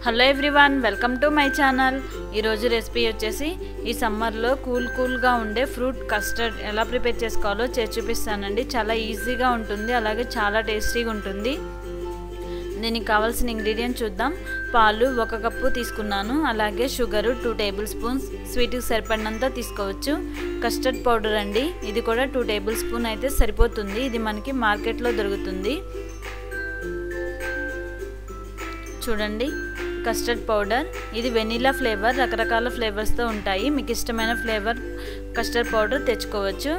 Hello everyone, welcome to my channel. ఈరోజు recipe వచ్చేసి ఈ సమ్మర్లో కూల్గా ఉండే ఫ్రూట్ కస్టర్డ్ ఎలా ప్రిపేర్ చేసుకోవాలో చేసి చూపిస్తానండి. చాలా ఈజీగా ఉంటుంది, అలాగే చాలా టేస్టీగా ఉంటుంది. దీనికి కావాల్సిన ఇంగ్రీడియంట్ చూద్దాం. పాలు 1 కప్పు తీసుకున్నాను, అలాగే షుగరు 2 టేబుల్ స్పూన్స్, స్వీట్కి సరిపడినంత తీసుకోవచ్చు. కస్టర్డ్ పౌడర్ అండి, ఇది కూడా 2 టేబుల్ స్పూన్ అయితే సరిపోతుంది. ఇది మనకి మార్కెట్లో దొరుకుతుంది. చూడండి, కస్టర్డ్ పౌడర్ ఇది వెనిలా ఫ్లేవర్, రకరకాల ఫ్లేవర్స్తో ఉంటాయి. మీకు ఇష్టమైన ఫ్లేవర్ కస్టర్డ్ పౌడర్ తెచ్చుకోవచ్చు.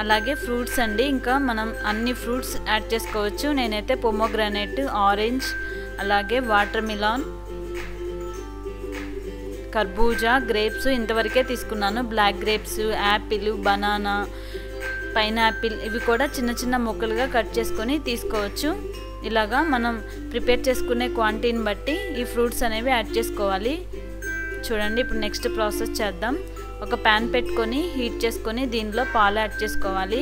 అలాగే ఫ్రూట్స్ అండి, ఇంకా మనం అన్ని ఫ్రూట్స్ యాడ్ చేసుకోవచ్చు. నేనైతే పొమోగ్రానేట్, ఆరెంజ్, అలాగే వాటర్ మిలాన్, కర్బూజా, గ్రేప్స్ ఇంతవరకే తీసుకున్నాను. Black grapes, apple, banana, pineapple ఇవి కూడా చిన్న చిన్న ముక్కలుగా కట్ చేసుకొని తీసుకోవచ్చు. ఇలాగా మనం ప్రిపేర్ చేసుకునే క్వాంటిటీని బట్టి ఈ ఫ్రూట్స్ అనేవి యాడ్ చేసుకోవాలి. చూడండి, ఇప్పుడు నెక్స్ట్ ప్రాసెస్ చేద్దాం. ఒక ప్యాన్ పెట్టుకొని హీట్ చేసుకొని దీనిలో పాలు యాడ్ చేసుకోవాలి.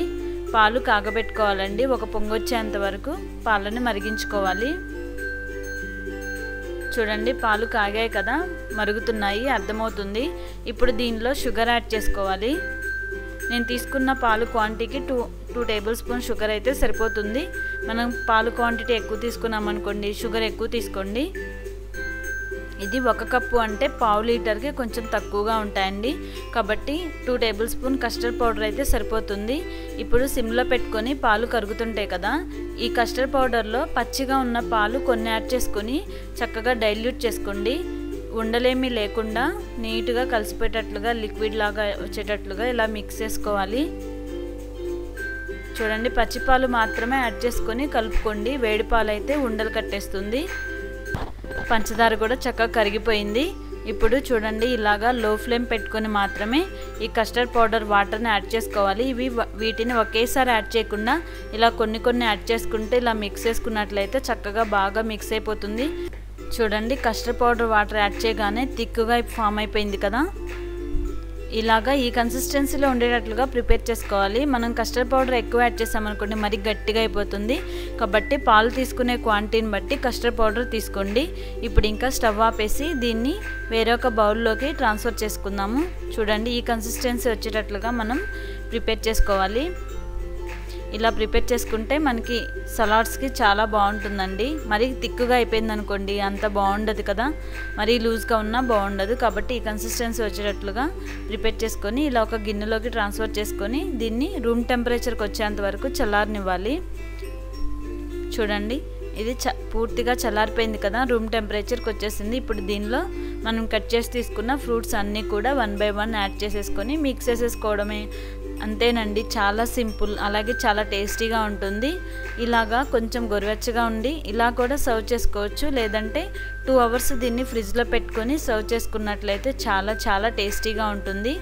పాలు కాగబెట్టుకోవాలండి. ఒక పొంగు వచ్చేంత వరకు పాలను మరిగించుకోవాలి. చూడండి, పాలు కాగాయి కదా, మరుగుతున్నాయి, అర్థమవుతుంది. ఇప్పుడు దీనిలో షుగర్ యాడ్ చేసుకోవాలి. నేను తీసుకున్న పాలు క్వాంటిటీకి 2 టేబుల్ స్పూన్ షుగర్ అయితే సరిపోతుంది. మనం పాలు క్వాంటిటీ ఎక్కువ తీసుకున్నాం అనుకోండి, షుగర్ ఎక్కువ తీసుకోండి. ఇది 1 కప్పు అంటే పావు లీటర్కి కొంచెం తక్కువగా ఉంటాయండి, కాబట్టి 2 టేబుల్ స్పూన్ కస్టర్డ్ పౌడర్ అయితే సరిపోతుంది. ఇప్పుడు సిమ్లో పెట్టుకొని పాలు కరుగుతుంటాయి కదా, ఈ కస్టర్డ్ పౌడర్లో పచ్చిగా ఉన్న పాలు కొన్ని యాడ్ చేసుకొని చక్కగా డైల్యూట్ చేసుకోండి. ఉండలేమీ లేకుండా నీట్గా కలిసిపోయేటట్లుగా, లిక్విడ్ లాగా వచ్చేటట్లుగా ఇలా మిక్స్ చేసుకోవాలి. చూడండి, పచ్చిపాలు మాత్రమే యాడ్ చేసుకొని కలుపుకోండి. వేడి పాలు అయితే ఉండలు కట్టేస్తుంది. పంచదార కూడా చక్కగా కరిగిపోయింది. ఇప్పుడు చూడండి, ఇలాగా లో ఫ్లేమ్ పెట్టుకొని మాత్రమే ఈ కస్టర్డ్ పౌడర్ వాటర్ని యాడ్ చేసుకోవాలి. వీటిని ఒకేసారి యాడ్ చేయకుండా ఇలా కొన్ని యాడ్ చేసుకుంటే ఇలా మిక్స్ చేసుకున్నట్లయితే చక్కగా బాగా మిక్స్ అయిపోతుంది. చూడండి, కస్టర్డ్ పౌడర్ వాటర్ యాడ్ చేయగానే థిక్గా ఫామ్ అయిపోయింది కదా. ఇలాగా ఈ కన్సిస్టెన్సీలో ఉండేటట్లుగా ప్రిపేర్ చేసుకోవాలి. మనం కస్టర్డ్ పౌడర్ ఎక్కువ యాడ్ చేసామనుకోండి మరి గట్టిగా అయిపోతుంది. కాబట్టి పాలు తీసుకునే క్వాంటిటీని బట్టి కస్టర్డ్ పౌడర్ తీసుకోండి. ఇప్పుడు ఇంకా స్టవ్ ఆపేసి దీన్ని వేరొక బౌల్లోకి ట్రాన్స్ఫర్ చేసుకుందాము. చూడండి, ఈ కన్సిస్టెన్సీ వచ్చేటట్లుగా మనం ప్రిపేర్ చేసుకోవాలి. ఇలా ప్రిపేర్ చేసుకుంటే మనకి సలాడ్స్కి చాలా బాగుంటుందండి. మరీ థిక్గా అయిపోయింది అనుకోండి అంత బాగుండదు కదా, మరీ లూజ్గా ఉన్నా బాగుండదు. కాబట్టి ఈ కన్సిస్టెన్సీ వచ్చేటట్లుగా ప్రిపేర్ చేసుకొని ఇలా ఒక గిన్నెలోకి ట్రాన్స్ఫర్ చేసుకొని దీన్ని రూమ్ టెంపరేచర్కి వచ్చేంత వరకు చల్లారనివ్వాలి. చూడండి, ఇది పూర్తిగా చల్లారిపోయింది కదా, రూమ్ టెంపరేచర్కి వచ్చేసింది. ఇప్పుడు దీనిలో మనం కట్ చేసి తీసుకున్న ఫ్రూట్స్ అన్నీ కూడా 1 బై 1 యాడ్ చేసేసుకొని మిక్స్ చేసేసుకోవడమే. అంతేనండి, చాలా సింపుల్, అలాగే చాలా టేస్టీగా ఉంటుంది. ఇలాగా కొంచెం గోరువెచ్చగా ఉండి ఇలా కూడా సర్వ్ చేసుకోవచ్చు. లేదంటే 2 అవర్స్ దీన్ని ఫ్రిడ్జ్లో పెట్టుకొని సర్వ్ చేసుకున్నట్లయితే చాలా చాలా టేస్టీగా ఉంటుంది.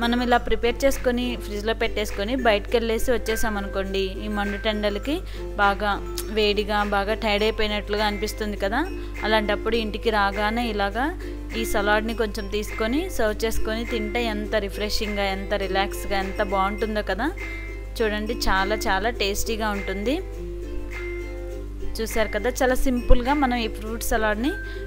మనం ఇలా ప్రిపేర్ చేసుకొని ఫ్రిడ్జ్లో పెట్టేసుకొని బయటకు వెళ్ళేసి వచ్చేసామనుకోండి, ఈ మండుటెండలకి బాగా వేడిగా బాగా టైర్డ్ అయిపోయినట్లుగా అనిపిస్తుంది కదా. అలాంటప్పుడు ఇంటికి రాగానే ఇలాగా ఈ సలాడ్ని కొంచెం తీసుకొని సర్వ్ చేసుకొని తింటే ఎంత రిఫ్రెషింగ్గా, ఎంత రిలాక్స్గా, ఎంత బాగుంటుందో కదా. చూడండి, చాలా చాలా టేస్టీగా ఉంటుంది. చూసారు కదా, చాలా సింపుల్గా మనం ఈ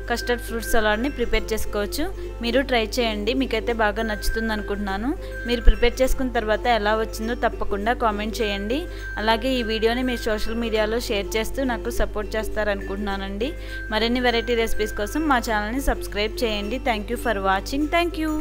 కస్టర్డ్ ఫ్రూట్ సలాడ్ని ప్రిపేర్ చేసుకోవచ్చు. మీరు ట్రై చేయండి, మీకైతే బాగా నచ్చుతుంది అనుకుంటున్నాను. మీరు ప్రిపేర్ చేసుకున్న తర్వాత ఎలా వచ్చిందో తప్పకుండా కామెంట్ చేయండి. అలాగే ఈ వీడియోని మీ సోషల్ మీడియాలో షేర్ చేస్తూ నాకు సపోర్ట్ చేస్తారనుకుంటున్నానండి. మరిన్ని వెరైటీ రెసిపీస్ కోసం మా ఛానల్ని సబ్స్క్రైబ్ చేయండి. Thank you for watching. Thank you.